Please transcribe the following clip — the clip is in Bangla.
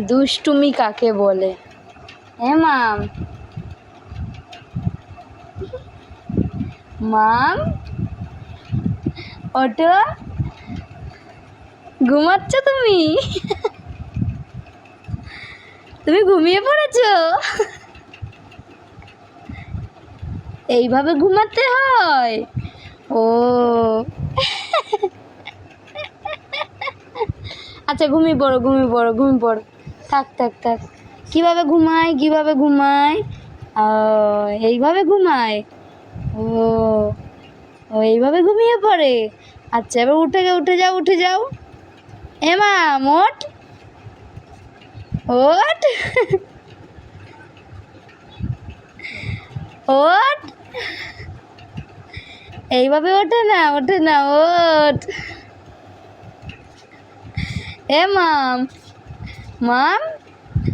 দুষ্টুমি কাকে বলে? হ্যাঁ মাম, মাম ওঠো, ঘুমাচ্ছ তুমি? তুমি ঘুমিয়ে পড়েছো? এইভাবে ঘুমাতে হয়? ও আচ্ছা, ঘুমিয়ে পড়ো, ঘুমিয়ে পড়ো, ঘুমিয়ে পড়ো। থাক থাক থাক। কীভাবে ঘুমায়, কীভাবে ঘুমায়? ও, এইভাবে ঘুমায়। ও, ও এইভাবে ঘুমিয়ে পড়ে। আচ্ছা, এবার উঠে যাও, উঠে যাও। এমা মোট, ওঠ, ওঠ। এইভাবে ওঠে না, ওঠে না, ওঠ। এ মাম, মাম।